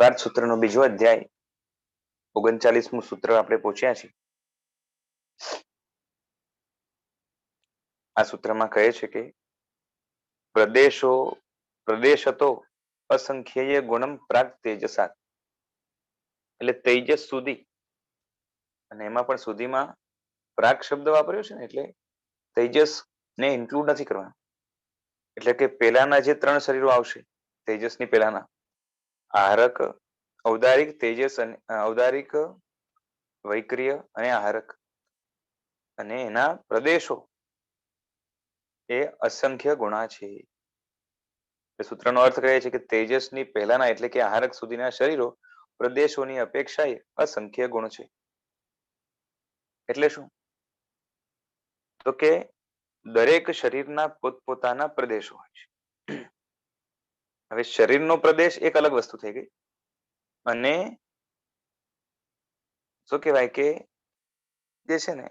સ્વાર્થ સૂત્રનો બીજો અધ્યાય 39મું સૂત્ર આપણે પહોંચ્યા છીએ. આ સૂત્રમાં કહે છે કે પ્રદેશતો અસંખ્યેય ગુણમ પ્રાગ તેજસા, એટલે તેજસ સુધી, અને એમાં પણ સુધીમાં પ્રાગ શબ્દ વાપર્યો છે ને, એટલે તેજસ ને ઇન્ક્લુડ નથી કરવાનું. એટલે કે પેલાના જે 3 શરીરો આવશે તેજસની પેલાના, આહારક, ઔદારિક, તેજસ અને ઔદારિક, વૈક્રિય અને આહારક, અને એના પ્રદેશો એ અસંખ્ય ગુણા છે. સૂત્રનો અર્થ કહે છે કે તેજસની પહેલાના એટલે કે આહારક સુધીના શરીરો પ્રદેશોની અપેક્ષાએ અસંખ્ય ગુણ છે. એટલે શું? તો કે દરેક શરીરના પોતપોતાના પ્રદેશો હોય છે. હવે શરીરનો પ્રદેશ એક અલગ વસ્તુ થઈ ગઈ, અને શું કહેવાય કે જે છે ને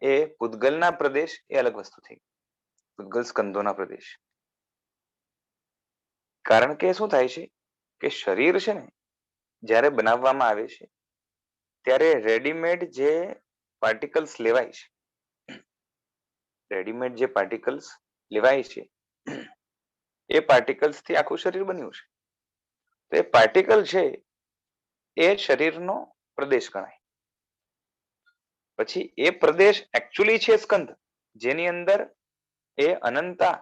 એ પૂતગલના પ્રદેશ એ અલગ વસ્તુ થઈ ગઈ, પૂતગલ સ્કંધોના પ્રદેશ. કારણ કે શું થાય છે કે શરીર છે ને જ્યારે બનાવવામાં આવે છે ત્યારે રેડીમેડ જે પાર્ટિકલ્સ લેવાય છે, રેડીમેડ જે પાર્ટિકલ્સ લેવાય છે એ પાર્ટિકલ્સ થી આખું શરીર બન્યું છે. તો એ પાર્ટિકલ છે એ શરીરનો પ્રદેશ ગણાય. પછી એ પ્રદેશ એકચ્યુઅલી છે સ્કંધ, જેની અંદર એ અનંતા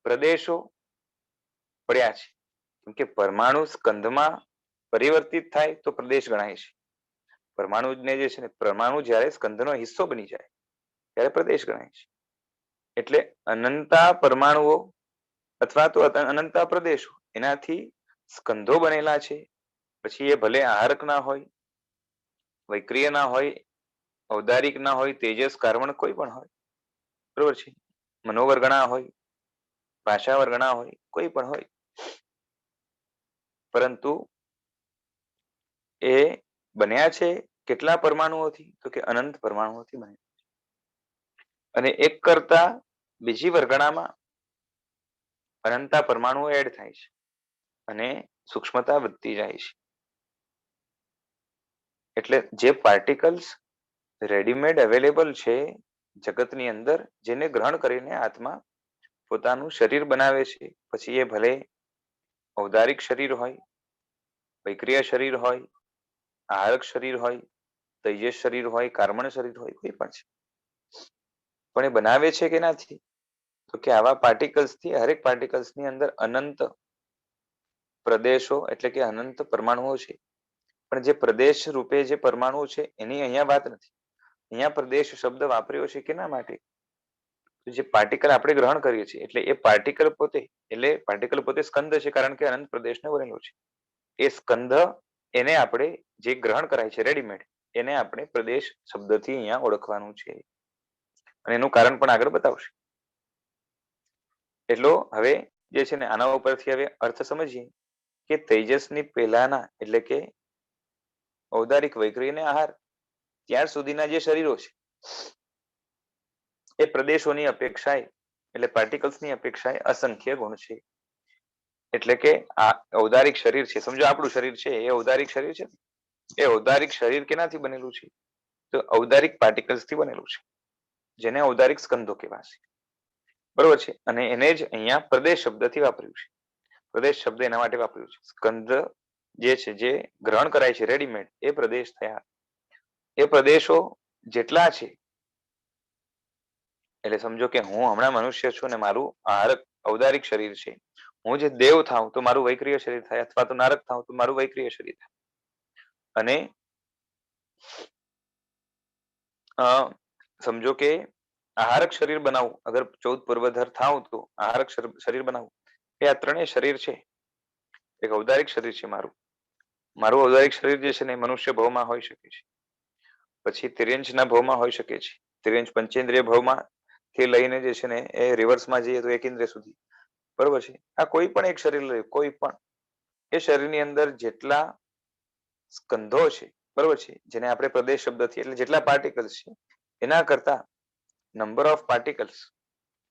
પ્રદેશો પડ્યા છે. કેમ કે પરમાણુ સ્કંધમાં પરિવર્તિત થાય તો પ્રદેશ ગણાય છે. પરમાણુને જે છે ને, પરમાણુ જ્યારે સ્કંધનો હિસ્સો બની જાય ત્યારે પ્રદેશ ગણાય છે. એટલે અનંતા પરમાણુઓ અથવા તો અનંતા પ્રદેશો એનાથી સ્કંધો બનેલા છે. પછી એ ભલે આહારક ના હોય, વૈક્રિય ના હોય, ઔદારિક ના હોય, તેજસ કાર્બન કોઈ પણ હોય, બરોબર છે, મનોવર્ગણા હોય, ભાષા વર્ગણા હોય, કોઈ પણ હોય, પરંતુ એ બન્યા છે કેટલા પરમાણુઓથી? તો કે અનંત પરમાણુઓથી બન્યા. અને એક કરતા બીજી વર્ગણામાં અનંતા પરમાણુઓ એડ થાય છે અને સૂક્ષ્મતા વધતી જાય છે. એટલે જે પાર્ટિકલ્સ રેડીમેડ અવેલેબલ છે જગતની અંદર, જેને ગ્રહણ કરીને આત્મા પોતાનું શરીર બનાવે છે, પછી એ ભલે ઔદારિક શરીર હોય, વૈક્રિય શરીર હોય, આહારક શરીર હોય, તેજસ શરીર હોય, કાર્બન શરીર હોય, કોઈ પણ છે, પણ એ બનાવે છે કે નથી? તો કે આવા પાર્ટિકલ્સ થી, હરેક પાર્ટિકલ્સ ની અંદર અનંત પ્રદેશો એટલે કે અનંત પરમાણુઓ છે. પણ જે પ્રદેશ રૂપે જે પરમાણુ છે એની અહીંયા વાત નથી. અહીંયા પ્રદેશ શબ્દ વાપર્યો છે કેના માટે? જે પાર્ટિકલ આપણે ગ્રહણ કરીએ છીએ, એટલે એ પાર્ટિકલ પોતે, એટલે પાર્ટિકલ પોતે સ્કંદ છે, કારણ કે અનંત પ્રદેશને બનેલો છે. એ સ્કંદ એને આપણે જે ગ્રહણ કરાય છે રેડીમેડ, એને આપણે પ્રદેશ શબ્દથી અહીંયા ઓળખવાનું છે. અને એનું કારણ પણ આગળ બતાવશે. એટલો હવે જે છે ને આના ઉપરથી હવે અર્થ સમજીએ કે તેજસની પહેલાના એટલે કે ઔદારિક, વૈક્રિય અને આહાર ત્યાર સુધીના જે શરીરો છે એ પ્રદેશોની અપેક્ષાએ એટલે પાર્ટિકલ્સની અપેક્ષાએ અસંખ્ય ગુણ છે. એટલે કે આ ઔદારિક શરીર છે, સમજો આપણું શરીર છે એ ઔદારિક શરીર છે. એ ઔદારિક શરીર કેનાથી બનેલું છે? તો ઔદારિક પાર્ટિકલ્સ થી બનેલું છે, જેને ઔદારિક સ્કંધો કહેવાશે, બરોબર છે. અને એને જ અહીંયા પ્રદેશ શબ્દથી વાપર્યું છે. પ્રદેશ શબ્દ એના માટે વાપર્યું છે. સ્કંધ જે છે, જે ગ્રહણ કરાય છે રેડીમેડ, એ પ્રદેશ થયા. એ પ્રદેશો જેટલા છે, એટલે સમજો કે હું હમણાં મનુષ્ય છું ને મારું આહારક ઔદારિક શરીર છે. હું જે દેવ થાઉં તો મારું વૈક્રિય શરીર થાય, અથવા તો નારક થાઉં તો મારું વૈક્રિય શરીર થાય. અને સમજો કે આહારક શરીર બનાવું, અગર 14 પૂર્વધર થાઉં તો આહારક શરીર બનાવું. એ આ ત્રણેય શરીર છે, એક ઔદારિક શરીર છે મારું. મારું ઔદારિક શરીર જે છે ને મનુષ્ય ભાવમાં હોઈ શકે છે, પછી તિર્યંચના ભાવમાં હોઈ શકે છે, તિર્યંચ પંચેન્દ્રિય ભાવમાં થી લઈને જે છે ને એ રિવર્સમાં જઈએ તો એકેન્દ્રિય સુધી, બરોબર છે. આ કોઈ પણ એક શરીર લે, કોઈ પણ, એ શરીરની અંદર જેટલા સ્કંધો છે, બરોબર છે, જેને આપણે પ્રદેશ શબ્દથી એટલે જેટલા પાર્ટિકલ્સ છે, એના કરતા number of particles,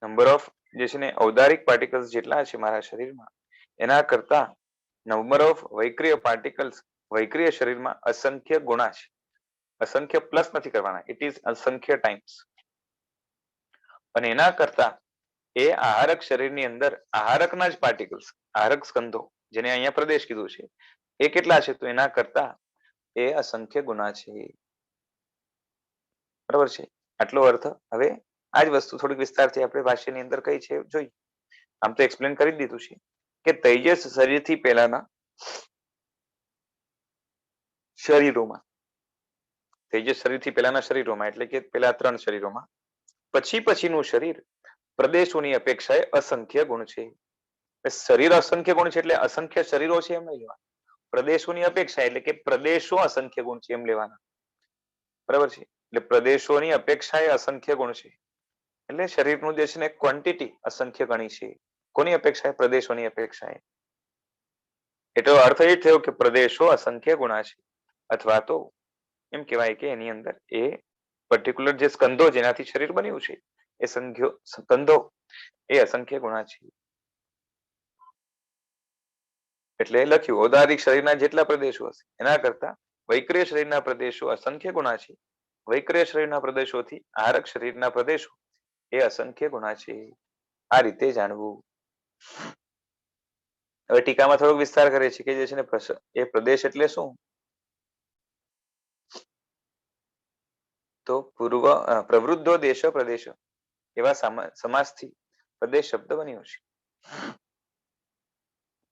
number of જે છે ને ઔદારિક પાર્ટિકલ્સ જેટલા છે મારા શરીરમાં, એના કરતા નંબર ઓફ વૈક્રિય પાર્ટિકલ્સ, વૈક્રિય શરીરમાં અસંખ્ય ગુણા છે. અસંખ્ય પ્લસ નથી કરવાના, ઇટ ઇઝ અસંખ્ય ટાઈમ્સ. અને એના કરતા એ આહારક શરીરની અંદર આહારકના જ પાર્ટિકલ્સ, આહારક સ્કંધો, જેને અહીંયા પ્રદેશ કીધું છે, એ કેટલા છે? તો એના કરતા એ અસંખ્ય ગુણા છે. બરાબર છે? આટલો અર્થ. હવે આ જ વસ્તુ થોડીક વિસ્તારથી આપણે ભાષ્યની અંદર કઈ છે જોઈએ. આમ તો એક્સપ્લેન કરી દીધું છે કે તેજસ શરીરથી પહેલાના શરીરોમાં, તેજસ શરીરથી પહેલાના શરીરોમાં એટલે કે પેલા 3 શરીરોમાં પછીનું શરીર પ્રદેશોની અપેક્ષાએ અસંખ્ય ગુણ છે. શરીર અસંખ્ય ગુણ છે એટલે અસંખ્ય શરીરો છે એમ નહીં લેવા. પ્રદેશોની અપેક્ષા એટલે કે પ્રદેશો અસંખ્ય ગુણ છે એમ લેવાના. બરાબર છે? એટલે પ્રદેશોની અપેક્ષાએ અસંખ્ય ગુણ છે એટલે શરીરનું જે છે ને ક્વોન્ટિટી અસંખ્ય ગણી છે. કોની અપેક્ષાએ? પ્રદેશોની અપેક્ષાએ. એટલો અર્થ એ થયો કે પ્રદેશો અસંખ્ય ગુણા છે, અથવા તો એમ કહેવાય કે એની અંદર એ પર્ટિક્યુલર જે સ્કંધો જેનાથી શરીર બન્યું છે એ સ્કંધો એ અસંખ્ય ગુણા છે. એટલે લખ્યું ઔદારિક શરીરના જેટલા પ્રદેશો હશે એના કરતા વૈક્રિય શરીરના પ્રદેશો અસંખ્ય ગુણા છે. વૈક્રિય શરીરના પ્રદેશોથી આહારક શરીરના પ્રદેશો એ અસંખ્ય ગુણા છે. આ રીતે જાણવું. હવે ટીકામાં થોડોક વિસ્તાર કરે છે કે જે છે ને એ પ્રદેશ એટલે શું? તો પ્રવૃદ્ધો દેશ પ્રદેશ એવા સમાસથી પ્રદેશ શબ્દ બન્યો છે.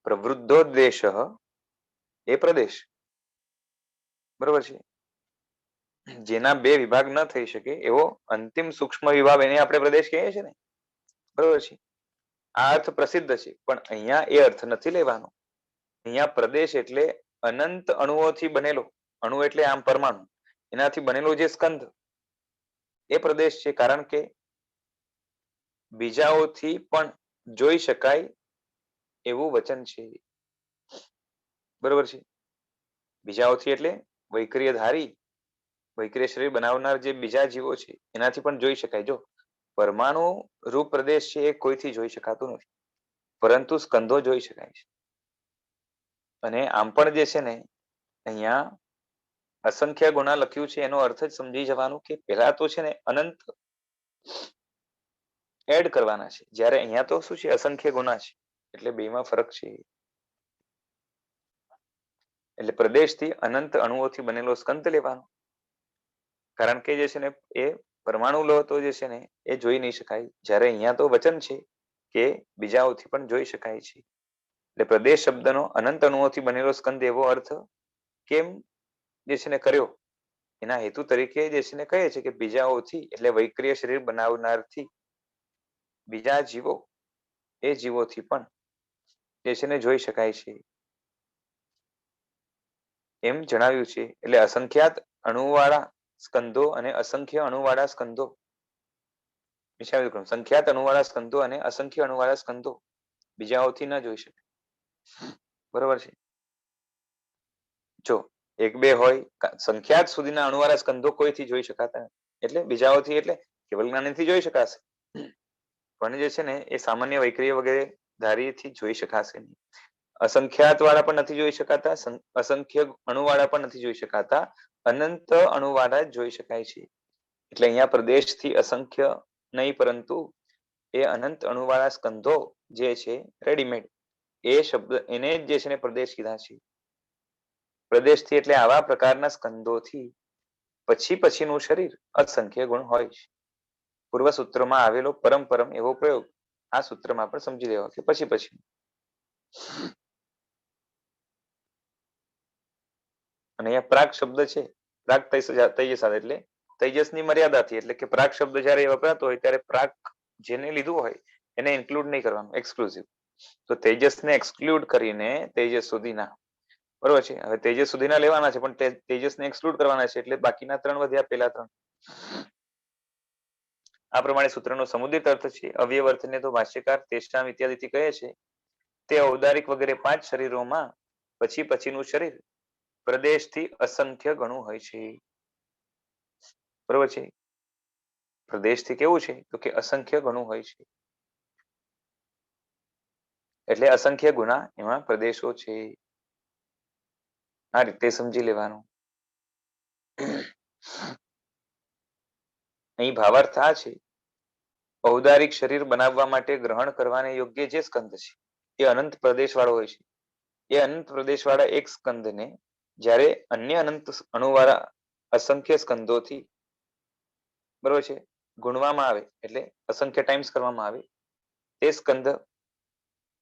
પ્રવૃદ્ધો દેશ એ પ્રદેશ. બરોબર છે? જેના બે વિભાગ ન થઈ શકે એવો અંતિમ સૂક્ષ્મ વિભાગ, એને આપણે પ્રદેશ કહીએ છીએ ને. બરોબર છે? આ અર્થ પ્રસિદ્ધ છે, પણ અહીંયા એ અર્થ નથી લેવાનો. અહીંયા પ્રદેશ એટલે અનંત અણુઓથી બનેલો, અણુ એટલે આમ પરમાણુ, એનાથી બનેલો જે સ્કંધ એ પ્રદેશ છે. કારણ કે બીજાઓથી પણ જોઈ શકાય એવું વચન છે. બરોબર છે? બીજાઓથી એટલે વૈક્રિય ધારી, વૈક્રિય શરીર બનાવનાર જે બીજા જીવો છે એનાથી પણ જોઈ શકાય. જો પરમાણુ રૂપ પ્રદેશ છે એ કોઈથી જોઈ શકાતું નથી, પરંતુ સ્કંધો જોઈ શકાય છે. અને આમ પણ જે છે ને અહીંયા અસંખ્ય ગુણા લખ્યું છે એનો અર્થ જ સમજી જવાનું કે પહેલા તો છે ને અનંત એડ કરવાના છે, જ્યારે અહીંયા તો શું છે? અસંખ્ય ગુણા છે. એટલે બેમાં ફરક છે. એટલે પ્રદેશથી અનંત અણુઓથી બનેલો સ્કંદ લેવાનો. કારણ કે જે છે ને એ પરમાણુ લો તો જે છે ને એ જોઈ નહીં શકાય, જ્યારે અહીંયા તો વચન છે કે બીજાઓથી પણ જોઈ શકાય છે. એટલે પ્રદેશ શબ્દનો અનંત અણુઓથી બનેલો સ્કંદ એવો અર્થ કેમ જે છે ને કર્યો? એના હેતુ તરીકે જે છે ને કહે છે કે બીજાઓથી એટલે વૈક્રિય શરીર બનાવનારથી બીજા જીવો, એ જીવોથી પણ જે છે ને જોઈ શકાય છે એમ જણાવ્યું છે. એટલે અસંખ્યાત અણુવાળા સ્કંધો અને અસંખ્ય અણુવાળા સ્કંધો, સંખ્યાત અણુવાળા સ્કંધો અને અસંખ્ય અણુવાળા સ્કંધો બીજાઓથી ન જોઈ શકાય. બરોબર છે? જો એક બે હોય, સંખ્યાત સુધીના અણુવાળા સ્કંધો કોઈથી જોઈ શકાતા નથી, એટલે બીજાઓથી એટલે કેવલ જ્ઞાનીથી જોઈ શકાશે, પણ જે છે ને એ સામાન્ય વૈક્રિય વગેરે ધારીથી જોઈ શકાશે નહીં. અસંખ્યાત વાળા પણ નથી જોઈ શકાતા, અસંખ્ય અણુવાળા પણ નથી જોઈ શકાતા, અનંત અણુવાળા જ જોઈ શકાય છે. એટલે અહીંયા પ્રદેશથી અસંખ્ય નહીં, પરંતુ એ અનંત અણુવાળા સ્કંધો જે છે રેડીમેડ, એ શબ્દ એને જ જે છે ને પ્રદેશ કીધા છે. પ્રદેશથી એટલે આવા પ્રકારના સ્કંધોથી પછીનું શરીર અસંખ્ય ગુણ હોય છે. પૂર્વ સૂત્રમાં આવેલો પરમ એવો પ્રયોગ આ સૂત્રમાં પણ સમજી લેવા કે પછી. અને અહીંયા પ્રાગ શબ્દ છે, પ્રાગ તેજસ એટલે તેજસની મર્યાદાથી, એટલે કે પ્રાગ શબ્દ જ્યારે વપરાતો હોય ત્યારે પ્રાગ જેને લીધું હોય એને ઇન્ક્લુડ નહીં કરવાનું, એક્સક્લુઝિવ. તો તેજસને એક્સક્લુડ કરીને તેજસ સુધીના, બરોબર છે? હવે તેજસ સુધીના લેવાના છે, પણ તેજસને એક્સક્લુડ કરવાના છે, એટલે બાકીના 3 વધ્યા, પેલા 3. આ પ્રમાણે સૂત્રનો સમુદિત અર્થ છે. અવયવ અર્થને તો ભાષ્યકાર તેષ્ટામ ઇત્યાદિથી કહે છે. તે ઔદારિક વગેરે 5 શરીરોમાં પછીનું શરીર પ્રદેશથી અસંખ્ય ગણું હોય છે. બરોબર છે? પ્રદેશથી કેવું છે? તો કે અસંખ્ય ગણું હોય છે. એટલે અસંખ્ય ગુણા એમાં પ્રદેશો છે. આ રીતે સમજી લેવાનું. અહીં ભાવાર્થ આ છે, ઔદારિક શરીર બનાવવા માટે ગ્રહણ કરવાને યોગ્ય જે સ્કંદ છે એ અનંત પ્રદેશ વાળો હોય છે. એ અનંત પ્રદેશ વાળા એક સ્કંદને જ્યારે અન્ય અનંત અણુવાળા અસંખ્ય સ્કંદોથી બરોબર છે ગુણવામાં આવે, એટલે અસંખ્ય ટાઈમ્સ કરવામાં આવે, તે સ્કંદ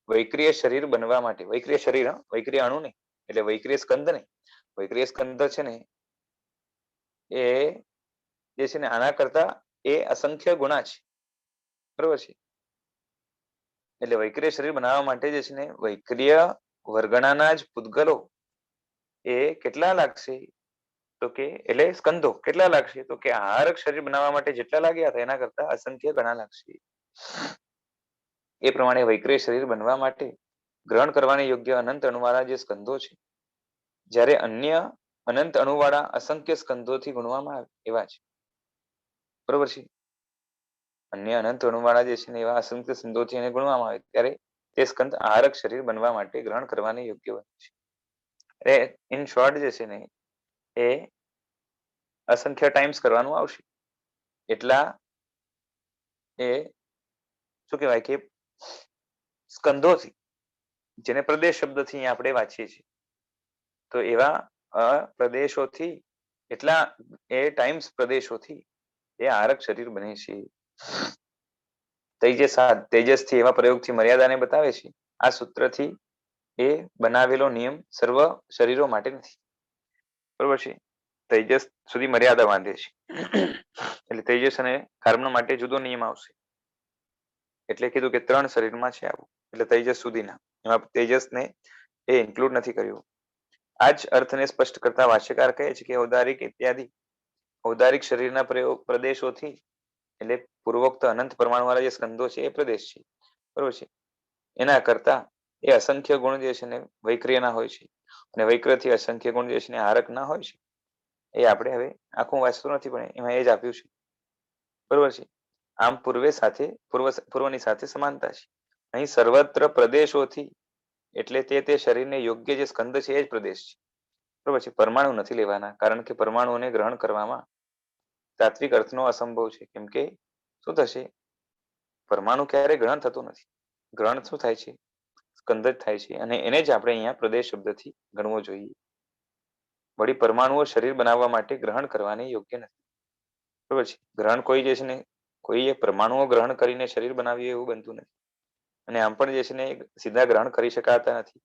વૈક્રિય શરીર બનવા માટે, વૈક્રિય શરીર, વૈક્રિય અણુ નહીં, એટલે વૈક્રિય સ્કંદ નહીં, વૈક્રિય સ્કંદ છે ને એ જે છે ને આના કરતા એ અસંખ્ય ગુણા છે, બરોબર છે. એટલે વૈક્રિય શરીર બનાવવા માટે જે છે ને વૈક્રિય વર્ગણાના જ પૂતગલો એ કેટલા લાગશે, તો કે એટલે સ્કંદો કેટલા લાગશે, તો કે આહારક શરીર બનાવવા માટે જેટલા લાગ્યા હતા એના કરતા અસંખ્ય ગણા લાગશે. એ પ્રમાણે વૈક્રિય શરીર બનવા માટે ગ્રહણ કરવાની યોગ્ય અનંત અણુવાળા જે સ્કંદો છે, જ્યારે અન્ય અનંત અણુવાળા અસંખ્ય સ્કંદોથી ગુણવામાં આવે એવા છે, બરોબર છે. અન્ય અનંત અણુવાળા જે છે ને એવા અસંખ્ય સ્કંદોથી એને ગુણવામાં આવે ત્યારે તે સ્કંદ આહારક શરીર બનવા માટે ગ્રહણ કરવાની યોગ્ય બને છે. એટલે ઇન શોર્ટ જે છે ને એ અસંખ્ય ટાઈમ્સ કરવાનું આવશે, એટલા એ શું કહેવાય કે સ્કંદોથી, જેને પ્રદેશ શબ્દથી આપણે વાંચીએ છીએ, તો એવા પ્રદેશોથી એટલા એ ટાઈમ્સ પ્રદેશોથી એ આહારક શરીર બને છે. તેજસથી એવા પ્રયોગથી મર્યાદાને બતાવે છે. આ સૂત્રથી એ બનાવેલો નિયમ સર્વ શરીરો માટે નથી, બરોબર છે. તેજસ સુધી મર્યાદા બાંધે છે, એટલે તેજસ અને કર્મ માટે જુદો નિયમ આવશે. એટલે કીધું કે 3 શરીરમાં છે આવું, એટલે તેજસ સુધીના, એમાં તેજસને એ ઇન્ક્લુડ નથી કર્યું. આ જ અર્થને સ્પષ્ટ કરતા ભાષ્યકાર કહે છે કે ઔદારિક ઇત્યાદિ ઔદારિક શરીરના પ્રદેશોથી, એટલે પૂર્વોક્ત અનંત પરમાણુ વાળા જે સ્કંદો છે એ પ્રદેશ છે, બરોબર છે. એના કરતા એ અસંખ્ય ગુણ જે છે ને વૈક્રિયના હોય છે, અને વૈક્રથી અસંખ્ય ગુણ જે છે ને આહારક ના હોય છે. એ આપણે હવે આખું વાંચતું નથી પણ એમાં એ જ આપ્યું છે, બરોબર છે. આમ પૂર્વની સાથે સમાનતા છે. અહીં સર્વત્ર પ્રદેશોથી, એટલે તે શરીરને યોગ્ય જે સ્કંદ છે એ જ પ્રદેશ છે, બરોબર છે. પરમાણુ નથી લેવાના, કારણ કે પરમાણુઓને ગ્રહણ કરવામાં તાત્વિક અર્થનો અસંભવ છે. કેમ કે શું થશે, પરમાણુ ક્યારે ગ્રહણ થતું નથી, ગ્રહણ શું થાય છે, સ્કંદ જ થાય છે, અને એને જ આપણે અહીંયા પ્રદેશ શબ્દથી ગણવો જોઈએ. વળી પરમાણુઓ શરીર બનાવવા માટે ગ્રહણ કરવાની યોગ્ય નથી, બરોબર છે. ગ્રહણ કોઈ જે છે ને કોઈએ પરમાણુઓ ગ્રહણ કરીને શરીર બનાવ્યું એવું બનતું નથી, અને આમ પણ જે છે ને સીધા ગ્રહણ કરી શકાતા નથી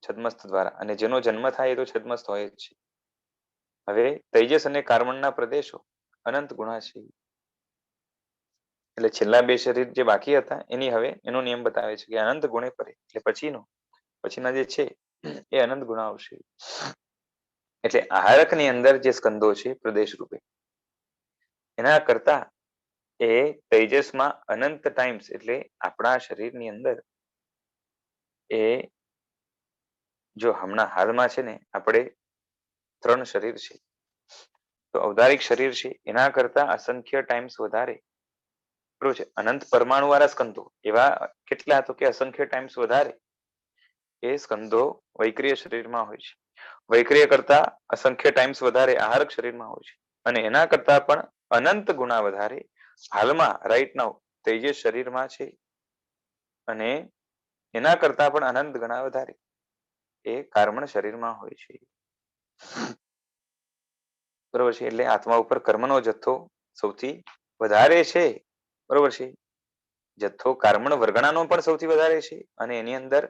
છદ્મસ્ત દ્વારા, અને જેનો જન્મ થાય એ તો છદ્મસ્ત હોય જ છે. હવે તેજસ અને કાર્બનના પ્રદેશો અનંત ગુણા છે, એટલે છેલ્લા 2 શરીર જે બાકી હતા એની હવે એનો નિયમ બતાવે છે કે અનંત ગુણે પરે, એટલે પછીના જે છે એ અનંત ગુણા આવશે. એટલે આહારકની અંદર જે સ્કંદો છે પ્રદેશ રૂપે, એના કરતા એ તેજસમાં અનંત ટાઈમ્સ, એટલે આપણા શરીરની અંદર એ જો હમણાં હાલમાં છે ને આપણે 3 શરીર છે, તો ઔદારિક શરીર છે એના કરતા અસંખ્ય ટાઈમ્સ વધારે, બરોબર છે. અનંત પરમાણુ વાળા સ્કંદો એવા કેટલા, તો કે અસંખ્ય ટાઈમ્સ વધારે એ સ્કંદો વૈક્રિય શરીરમાં હોય છે. વૈક્રિય કરતા અસંખ્ય ટાઈમ્સ વધારે આહારક શરીરમાં હોય છે, અને એના કરતા પણ અનંત ગુણા વધારે હાલમાં રાઈટ નાઉ તેજસ શરીરમાં છે, અને એના કરતા પણ અનંત ગણા વધારે એ કાર્બન શરીરમાં હોય છે, બરોબર છે. એટલે આત્મા ઉપર કર્મનો જથ્થો સૌથી વધારે છે, બરોબર છે. જથ્થો કાર્બન વર્ગણાનો પણ સૌથી વધારે છે, અને એની અંદર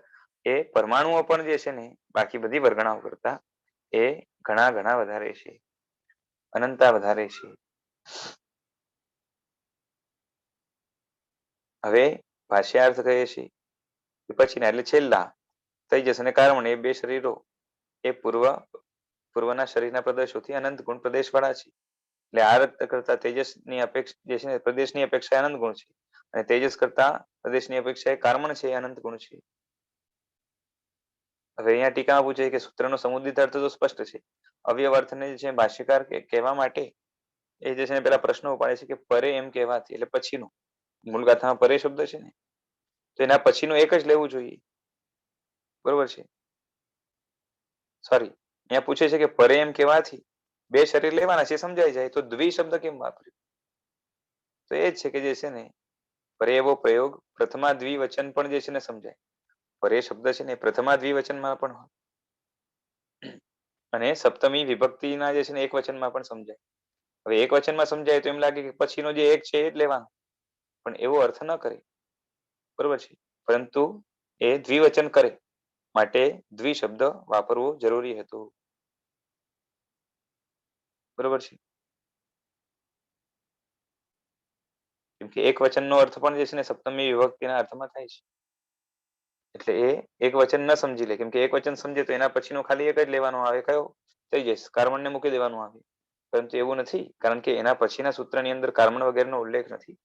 એ પરમાણુઓ પણ જે છે ને બાકી બધી વર્ગણાઓ કરતા એ ઘણા ઘણા વધારે છે, અનંતા વધારે છે. હવે ભાષ્યાર્થ કહે છે કે પછીના એટલે છેલ્લા તેજસ અને કાર્બન એ 2 શરીરો એ પૂર્વના શરીરના પ્રદેશોથી અનંત ગુણ પ્રદેશ વાળા છે, એટલે આ રક્ત કરતા તેજસની અપેક્ષા જે છે પ્રદેશની અપેક્ષા અનંત ગુણ છે, અને તેજસ કરતા પ્રદેશની અપેક્ષા કાર્બન છે એ અનંત ગુણ છે. હવે અહીંયા ટીકામાં પૂછે કે સૂત્રનો સમુદિત અર્થ તો સ્પષ્ટ છે, અવયવ અર્થને જે છે ભાષ્યકાર કહેવા માટે એ જે છે પેલા પ્રશ્નો ઉપાડે છે કે પરે એમ કહેવાથી, એટલે પછીનું, મૂળ ગાથામાં પરે શબ્દ છે ને તો એના પછીનું એક જ લેવું જોઈએ, બરોબર છે. સોરી, અહીંયા પૂછે છે કે પરે એમ કહેવાથી બે શરીર લેવાના છે સમજાઈ જાય, તો દ્વિ શબ્દ કેમ વાપર્યો? તો એ જ છે કે જે છે ને પરે એવો પ્રયોગ પ્રથમા દ્વિવચન પણ જે છે ને સમજાય. પરે શબ્દ છે ને પ્રથમા દ્વિવચનમાં પણ હોય અને સપ્તમી વિભક્તિના જે છે ને એક વચનમાં પણ સમજાય. હવે એક વચનમાં સમજાય તો એમ લાગે કે પછીનો જે એક છે એ જ લેવાનો, પણ એવો અર્થ ન કરે, બરોબર છે. પરંતુ એ દ્વિવચન કરે માટે દ્વિ શબ્દ વાપરવો જરૂરી હતો, બરોબર છે. કેમ કે એક વચનનો અર્થ પણ જે છે ને સપ્તમી વિભક્તિના અર્થમાં થાય છે. એટલે એ એક વચન ન સમજી લે, કેમ કે એક વચન સમજે તો એના પછીનો ખાલી એક જ લેવાનો આવે, કયો? થઈ જશે, કર્મણને મૂકી દેવાનું આવે. પરંતુ એવું નથી, કારણ કે એના પછીના સૂત્રની અંદર કર્મણ વગેરેનો ઉલ્લેખ નથી.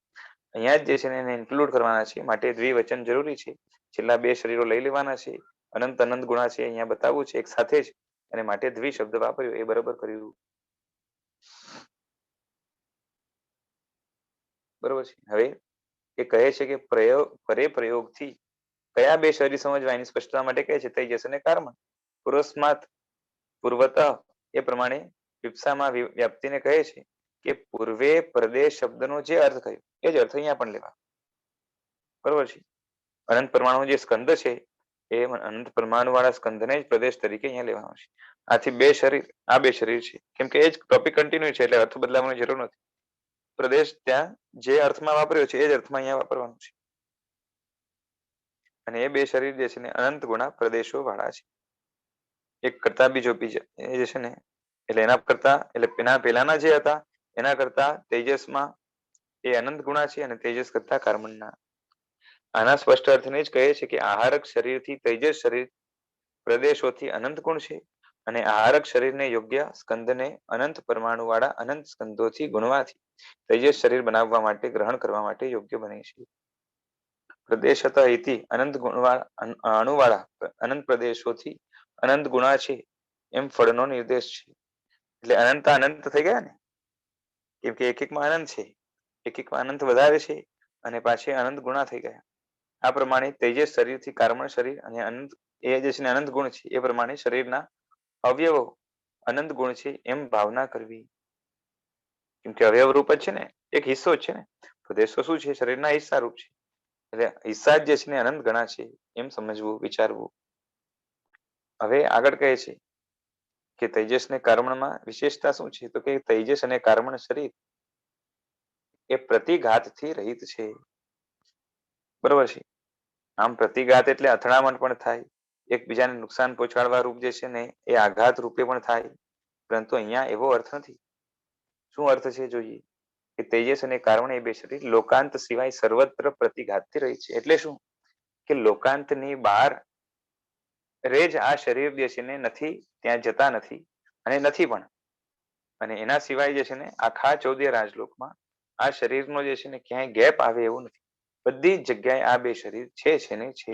અહીંયા જ જે છે ને એને ઇન્ક્લુડ કરવાના છે, માટે દ્વિવચન જરૂરી છે. છેલ્લા બે શરીરો લઈ લેવાના છે, અનંત અનંત ગુણા છે અહીંયા બતાવવું છે એક સાથે જ, અને માટે દ્વિ શબ્દ વાપર્યો એ બરોબર કર્યું, બરોબર છે. હવે એ કહે છે કે પરે પ્રયોગથી કયા બે શરીર સમજવા એની સ્પષ્ટતા માટે કહે છે તેજસ અને કર્મણ. પુરુષમાત પૂર્વત એ પ્રમાણે વિપ્સામાં વ્યાપ્તિને કહે છે કે પૂર્વે પ્રદેશ શબ્દનો જે અર્થ થયો એ જ અર્થ અહીંયા પણ લેવા, બરોબર છે. અનંત પરમાણુ જે સ્કંદ છે એ અનંત પરમાણુ વાળા સ્કંદને જ પ્રદેશ તરીકે અહીંયા લેવાનો છે. આથી બે શરીર, આ બે શરીર છે, કેમ કે એ જ ટોપિક કન્ટિન્યુ છે એટલે અર્થ બદલાવવાની જરૂર નથી. પ્રદેશ ત્યાં જે અર્થમાં વાપર્યો છે એ જ અર્થમાં અહીંયા વાપરવાનું છે. અને એ બે શરીર જે છે ને અનંત ગુણા પ્રદેશો વાળા છે. એક કરતા બીજો બીજા એ જે છે ને એટલે એના કરતા એટલે એના પહેલાના જે હતા એના કરતા તેજસમાં એ અનંત ગુણા છે અને તેજસ કરતા કર્મણના. આના સ્પષ્ટ અર્થને જ કહે છે કે આહારક શરીરથી તેજસ શરીર પ્રદેશોથી અનંત ગુણ છે, અને આહારક શરીરને યોગ્ય સ્કંદને અનંત પરમાણુ વાળા અનંત સ્કંદોથી ગુણવાથી તેજસ શરીર બનાવવા માટે ગ્રહણ કરવા માટે યોગ્ય બને છે. પ્રદેશત ઇતિ અનંત અણુવાળા અનંત પ્રદેશોથી અનંત ગુણા છે એમ ફળનો નિર્દેશ છે. એટલે અનંત અનંત થઈ ગયા ને, કેમ કે એક એકમાં અનંત છે, એક એકમાં અનંત વધારે છે અને પાછી અનંત ગુણા થઈ ગયા. આ પ્રમાણે તેજસ શરીરથી કર્મણ શરીર અને અનંત એ જે છે અનંત ગુણ છે એ પ્રમાણે શરીરના અવયવો અનંત ગુણ છે એમ ભાવના કરવી. કેમ કે અવયવ રૂપ જ છે ને, એક હિસ્સો જ છે ને, પ્રદેશો શું છે? શરીરના હિસ્સા રૂપ છે. એટલે હિસ્સા જ જે છે ને અનંત ગણા છે એમ સમજવું, વિચારવું. હવે આગળ કહે છે કે તેજસ ને કર્મણમાં વિશેષતા શું છે? તો કે તેજસ અને કર્મણ શરીર એ પ્રતિઘાતથી રહિત છે, બરોબર છે. આમ પ્રતિઘાત એટલે અથડામણ પણ થાય, એકબીજાને નુકસાન પહોંચાડવા રૂપ જે છે ને એ આઘાત રૂપે પણ થાય, પરંતુ અહીંયા એવો અર્થ નથી. શું અર્થ છે જોઈએ કે તેજસ અને કર્મણ એ બે શરીર લોકાંત સિવાય સર્વત્ર પ્રતિઘાતથી રહી છે. એટલે શું કે લોકાંતની બહાર રે જ આ શરીર જે છે ને નથી, ત્યાં જતા નથી અને નથી પણ, અને એના સિવાય જે છે ને આખા 14 રાજલોકમાં આ શરીરનો જે છે ને ક્યાંય ગેપ આવે એવું નથી. બધી જ જગ્યાએ આ બે શરીર છે ને છે,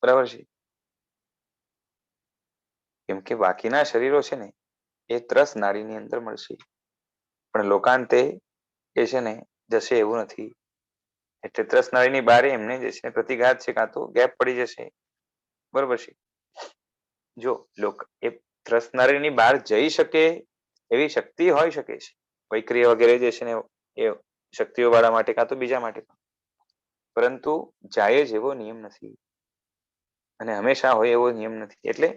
બરાબર છે. કેમ કે બાકીના શરીરો છે ને એ ત્રસ નાડીની અંદર મળશે, પણ લોકાંતે એ છે ને જશે એવું નથી. એટલે ત્રસ નાડીની બારે એમને જે છે પ્રતિઘાત છે કાં તો ગેપ પડી જશે, બરોબર છે. જો લોક એ ત્રસ નાડીની બહાર જઈ શકે એવી શક્તિ હોઈ શકે છે, વૈક્રિય વગેરે જે છે ને એ શક્તિઓ વાળા માટે કાં તો બીજા માટે, પરંતુ જાય જ એવો નિયમ નથી અને હંમેશા હોય એવો નિયમ નથી. એટલે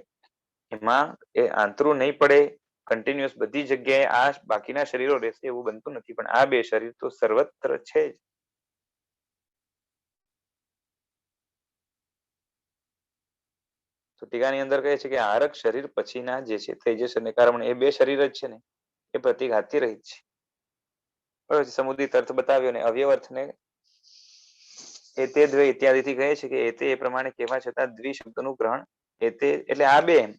એમાં એ આંતરું નહીં પડે, કન્ટિન્યુઅસ બધી જગ્યાએ આ બાકીના શરીરો રહેશે એવું બનતું નથી, પણ આ બે શરીર તો સર્વત્ર છે જ. તો ટીકાની અંદર કહે છે કે આરક શરીર પછીના જે છે તેજસ અને કર્મણ એ બે શરીર જ છે ને એ પ્રતિઘાતથી રહિત છે, બરાબર છે. સમુદિત અર્થ બતાવ્યો અને અવયવ અર્થને એ તે દ્વે ઇત્યાદિથી કહે છે કે એ તે એ પ્રમાણે કહેવા છતાં દ્વિ શબ્દનું ગ્રહણ એ તે એટલે આ બે એમ,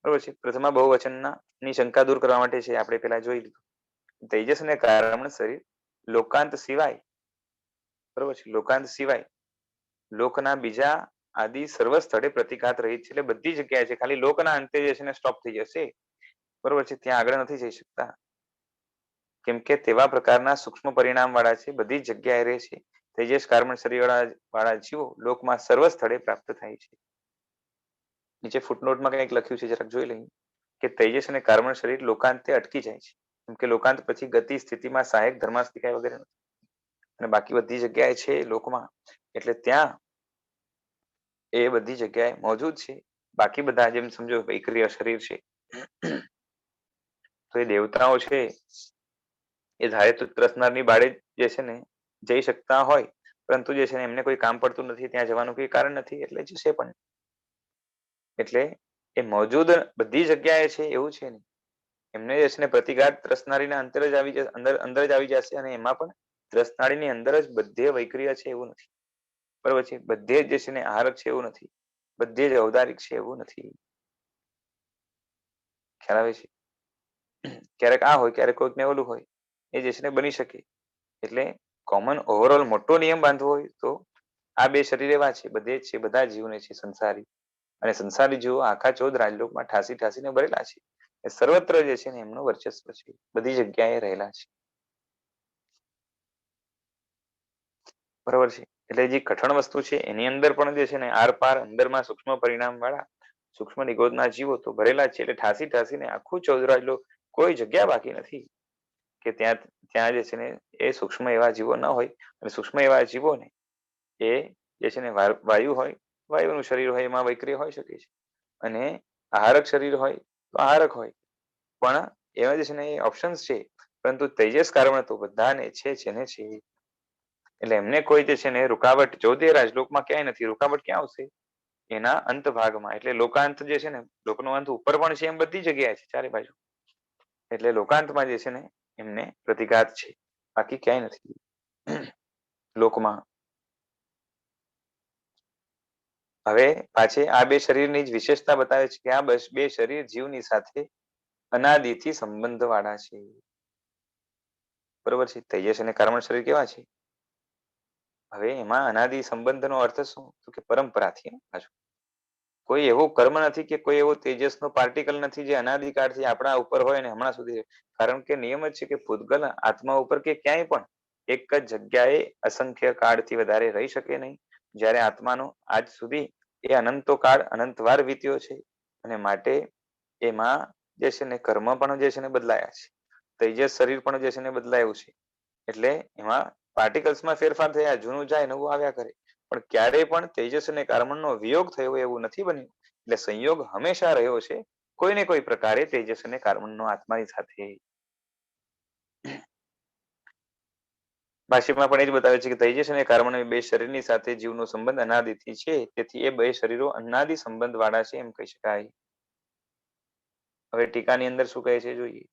બરોબર છે. પ્રથમા બહુવચનના ની શંકા દૂર કરવા માટે છે, આપણે પેલા જોઈ લીધું. તેજસ અને કર્મણ શરીર લોકાંત સિવાય, બરોબર છે, લોકાંત સિવાય લોકના બીજા આદિ સર્વ સ્થળે પ્રતિઘાત રહિત છે. એટલે બધી જગ્યાએ છે, ખાલી લોકના અંતે જે છે ને સ્ટોપ થઈ જશે, બરોબર છે, ત્યાં આગળ નથી જઈ શકતા. કેમ કે તેવા પ્રકારના સૂક્ષ્મ પરિણામ વાળા છે, બધી જ જગ્યાએ રહે છે. તેજસ કર્મણ શરીર વાળા જીવો લોકમાં સર્વ સ્થળે પ્રાપ્ત થાય છે. નીચે ફૂટનોટમાં કંઈક લખ્યું છે, જરાક જોઈ લઈએ કે તેજસ અને કાર્બન શરીર લોકાંતે અટકી જાય છે. કેમ કે લોકાંત પછી ગતિ સ્થિતિમાં સહાયક ધર્માસ્તિકાય વગેરે નથી. અને બાકી બધી જગ્યાએ છે લોકમાં, એટલે ત્યાં એ બધી જગ્યાએ મોજૂદ છે. બાકી બધા જેમ સમજો વૈક્રિય શરીર છે, તો એ દેવતાઓ છે એ ધારે તો ત્રસનારની બાળે જે છે ને જઈ શકતા હોય, પરંતુ જે છે ને એમને કોઈ કામ પડતું નથી, ત્યાં જવાનું કોઈ કારણ નથી, એટલે જશે પણ. એટલે એ મોજૂદ બધી જગ્યાએ છે એવું છે નહીં. એમને જે છે ને પ્રતિઘાત ત્રસનારીના અંતર જ આવી જશે, અંદર જ આવી જશે, અને એમાં પણ ત્રસનારીની અંદર જ બધે વૈક્રિય છે એવું નથી. બરોબર છે. બધે જ જે છે ને આહારક છે એવું નથી. બધે જ ઔદારિક છે એવું નથી. ખ્યાલ આવે છે? ક્યારેક આ હોય, ક્યારેક કોઈક ને ઓલું હોય, એ જે છે ને બની શકે. એટલે કોમન ઓવરઓલ મોટો નિયમ બાંધવો હોય તો આ બે શરીર એવા છે, બધે જ છે, બધા જીવને છે સંસારી. અને સંસારી જીવો આખા 14 રાજલોકમાં ઠાસી ઠાસીને ભરેલા છે. એ સર્વત્ર જે છે ને એમનું વર્ચસ્વ છે, બધી જગ્યાએ રહેલા છે. બરોબર છે. એટલે જે કઠણ વસ્તુ છે એની અંદર પણ જે છે ને આર પાર અંદરમાં સૂક્ષ્મ પરિણામ વાળા સૂક્ષ્મ નિગોદના જીવો તો ભરેલા જ છે. એટલે ઠાસી ઠાસીને આખું 14 રાજલોક કોઈ જગ્યા બાકી નથી કે ત્યાં ત્યાં જે છે ને એ સૂક્ષ્મ એવા જીવો ન હોય. અને સૂક્ષ્મ એવા જીવોને એ જે છે ને વાયુ હોય, વાયુનું શરીર હોય, એમાં વૈક્રિય હોઈ શકે છે. અને આહારક શરીર હોય તો આહારક હોય, પણ એવા જે છે ને એ ઓપ્શન્સ છે. પરંતુ તેજસ કારણ તો બધાને છે, જેને છે. એટલે એમને કોઈ જે છે ને રૂકાવટ 14 રાજલોકમાં ક્યાંય નથી. રૂકાવટ ક્યાં આવશે? એના અંત ભાગમાં. એટલે લોકાંત જે છે ને, લોકનો અંત ઉપર પણ છે, એમ બધી જગ્યાએ છે, ચારે બાજુ. એટલે લોકાંતમાં જે છે ને એમને પ્રતિઘાત છે, બાકી ક્યાંય નથી લોકમાં. હવે પાછી આ બે શરીરની જ વિશેષતા બતાવે છે કે આ બે શરીર જીવની સાથે અનાદિથી સંબંધ વાળા છે. બરોબર છે. તેજસ અને કર્મણ શરીર કેવા છે? હવે એમાં અનાદિ સંબંધનો અર્થ શું? તો કે પરંપરાથી. પાછું કોઈ એવો કર્મ નથી કે કોઈ એવો તેજસનો પાર્ટિકલ નથી જે અનાદિકાળથી આપણા ઉપર હોય ને હમણાં સુધી. કારણ કે નિયમ જ છે કે પૂતગલ આત્મા ઉપર કે ક્યાંય પણ એક જ જગ્યાએ અસંખ્ય કાળથી વધારે રહી શકે નહીં. જ્યારે આત્માનો આજ સુધી એ અનંતો કાળ અનંતવાર વીત્યો છે. અને માટે એમાં જે છે ને કર્મ પણ જે છે ને બદલાયા છે. તેજસ શરીર પણ જે છે ને બદલાયું છે. એટલે એમાં પાર્ટિકલ્સમાં ફેરફાર થયા, જૂનું જાય નવું આવ્યા કરે. પણ ક્યારેય પણ તેજસ અને કાર્બનનો વિયોગ થયો એવું નથી બન્યું. એટલે સંયોગ હંમેશા રહ્યો છે, કોઈને કોઈ પ્રકારે તેજસ અને કાર્બનનો આત્માની સાથે. ભાષ્યમાં પણ એ જ બતાવે છે કે તેજસ અને કાર્બન બે શરીરની સાથે જીવનો સંબંધ અનાદિથી છે. તેથી એ બે શરીરો અનાદિ સંબંધ વાળા છે એમ કહી શકાય. હવે ટીકાની અંદર શું કહે છે જોઈએ.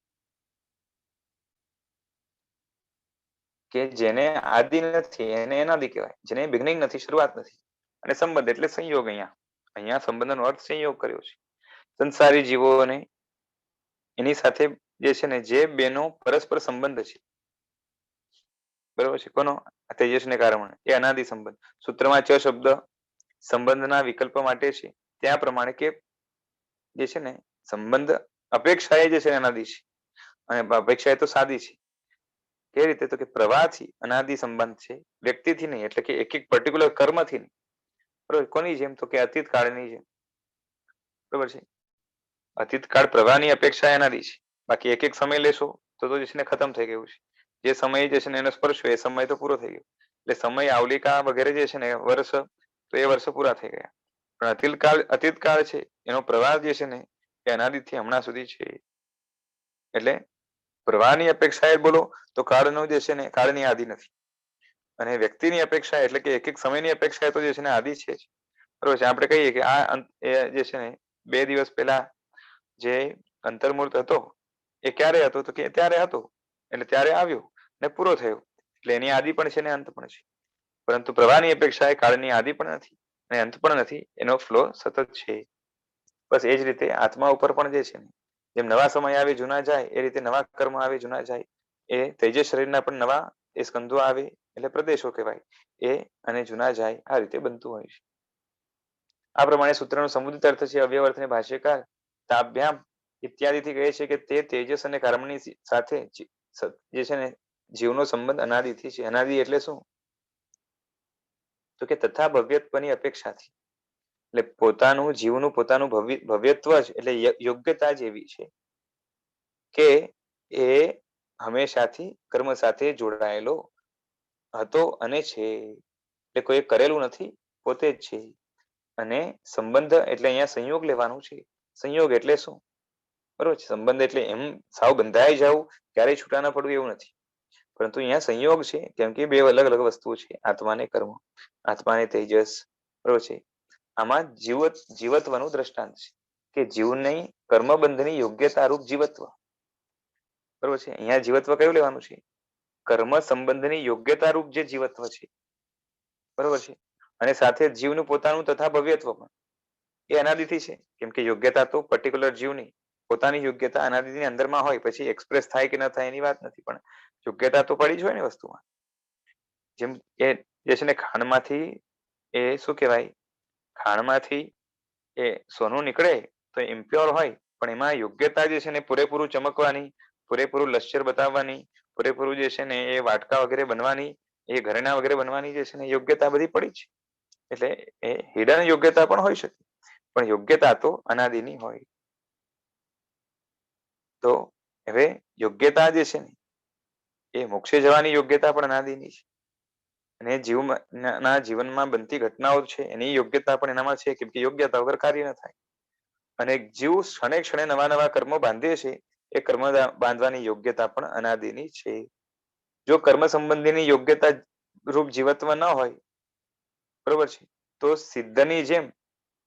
કે જેને આદિ નથી એને અનાદિ કહેવાય. જેને બિગનિંગ નથી, શરૂઆત નથી. અને સંબંધ એટલે સંયોગ. અહીંયા સંબંધનો અર્થ સંયોગ કર્યો છે. સંસારી જીવોને એની સાથે જે છે ને જે બેનો પરસ્પર સંબંધ છે. બરોબર છે. કોનો? તેજસને કારણે એ અનાદિ સંબંધ. સૂત્રમાં ચ શબ્દ સંબંધના વિકલ્પ માટે છે. ત્યાં પ્રમાણે કે જે છે ને સંબંધ અપેક્ષા એ જે છે અનાદિ છે. અને અપેક્ષા એ તો સાદી છે. કેવી રીતે? તો કે પ્રવાહથી અનાદિ સંબંધ છે, વ્યક્તિથી નહીં. એટલે કે એક એક પર્ટિક્યુલર કર્મથી નહીં. બરોબર. કોની જેમ? તો કે અતીત કાળની જેમ. બરોબર છે. અતીત કાળ પ્રવાહની અપેક્ષા અનાદિ છે. બાકી એક એક સમય લેશો તો જે છે ને ખતમ થઈ ગયું છે. જે સમય જે છે ને એનો સ્પર્શ હોય એ સમય તો પૂરો થઈ ગયો. એટલે સમય આવલિકા વગેરે જે છે ને વર્ષ, તો એ વર્ષો પૂરા થઈ ગયા. પણ અતીત કાળ છે એનો પ્રવાહ જે છે ને એ અનાદિથી હમણાં સુધી છે. એટલે પ્રવાહની અપેક્ષા એ બોલો તો કાળનો જે છે ને કાળની આદિ નથી. અને વ્યક્તિની અપેક્ષા એટલે કે એક એક સમયની અપેક્ષા તો જે છે ને આદિ છે જ. બરોબર છે. આપણે કહીએ કે આ જે છે ને 2 દિવસ પહેલા જે અંતર્મુહૂર્ત હતો એ ક્યારે હતો? તો કે ત્યારે હતો. એટલે ત્યારે આવ્યો ને પૂરો થયો. એટલે એની આદિ પણ છે ને અંત પણ છે. પરંતુ પ્રવાહની અપેક્ષા એ કાળની આદિ પણ નથી અને અંત પણ નથી. એનો ફ્લો સતત છે. બસ એ જ રીતે આત્મા ઉપર પણ જે છે ને જેમ નવા સમય આવે જૂના જાય, એ રીતે નવા કર્મ આવે જૂના જાય. એ તેજસ શરીરના પણ નવા એ સ્કંધો આવે એટલે પ્રદેશો કહેવાય. એ અને જૂના જાય આ રીતે બનતું હોય છે. આ પ્રમાણે સૂત્રનો સમુદિત અર્થ છે અવ્યવર્થને ભાષ્યકાર તાભ્યામ ઇત્યાદિથી કહે છે કે તે તેજસ અને કર્મની સાથે જે છે ને જીવનો સંબંધ અનાદિથી છે. અનાદિ એટલે શું? તો કે તથા ભવ્યત્વની અપેક્ષાથી. એટલે પોતાનું જીવનું પોતાનું ભવ્યત્વ જ એટલે યોગ્યતા જ એવી છે કે એ હંમેશાથી કર્મ સાથે જોડાયેલો હતો અને છે. એટલે કોઈ કરેલું નથી, પોતે જ છે. અને સંબંધ એટલે અહીંયા સંયોગ લેવાનું છે. સંયોગ એટલે શું? બરોબર છે. સંબંધ એટલે એમ સાવ બંધાઈ જવું, ક્યારેય છૂટા ના પડવું એવું નથી. પરંતુ અહીંયા સંયોગ છે, કેમ કે બે અલગ અલગ વસ્તુઓ છે. આત્મા ને કર્મ, આત્મા ને તેજસ. બરોબર છે. આમાં જીવત્વનું દ્રષ્ટાંત છે કે જીવની કર્મબંધની યોગ્યતારૂપ જીવત્વ. બરોબર છે. અહીંયા જીવત્વ કયું લેવાનું છે? કર્મ સંબંધની યોગ્યતારૂપ જે જીવત્વ છે. બરોબર છે. અને સાથે જીવનું પોતાનું તથા ભવ્યત્વ પણ એ અનાદિથી છે. કેમ કે યોગ્યતા તો પર્ટિક્યુલર જીવની પોતાની યોગ્યતા અનાદિની અંદરમાં હોય, પછી એક્સપ્રેસ થાય કે ન થાય એની વાત નથી, પણ યોગ્યતા તો પડી જ હોય ને વસ્તુમાં. જેમ એ જે છે ને ખાંડમાંથી એ શું કહેવાય, ખાંડમાંથી એ સોનું નીકળે તો ઇમ્પ્યોર હોય, પણ એમાં યોગ્યતા જે છે ને પૂરેપૂરું ચમકવાની, પૂરેપૂરું લશ્ચર બતાવવાની, પૂરેપૂરું જે છે ને એ વાટકા વગેરે બનવાની, એ ઘરેણા વગેરે બનવાની જે છે ને યોગ્યતા બધી પડી છે. એટલે એ હિડન યોગ્યતા પણ હોઈ શકે, પણ યોગ્યતા તો અનાદિની હોય. તો હવે યોગ્યતા જે છે ને એ મોક્ષે જવાની યોગ્યતા પણ અનાદિની છે. અને જીવનમાં બનતી ઘટનાઓ છે એની યોગ્યતા પણ એનામાં છે, કેમ કે યોગ્યતા વગર કાર્ય ન થાય. અને જીવ ક્ષણે ક્ષણે નવા નવા કર્મો બાંધે છે, એ કર્મ બાંધવાની યોગ્યતા પણ અનાદિની છે. જો કર્મ સંબંધીની યોગ્યતા રૂપ જીવત્વ ન હોય, બરોબર છે, તો સિદ્ધની જેમ,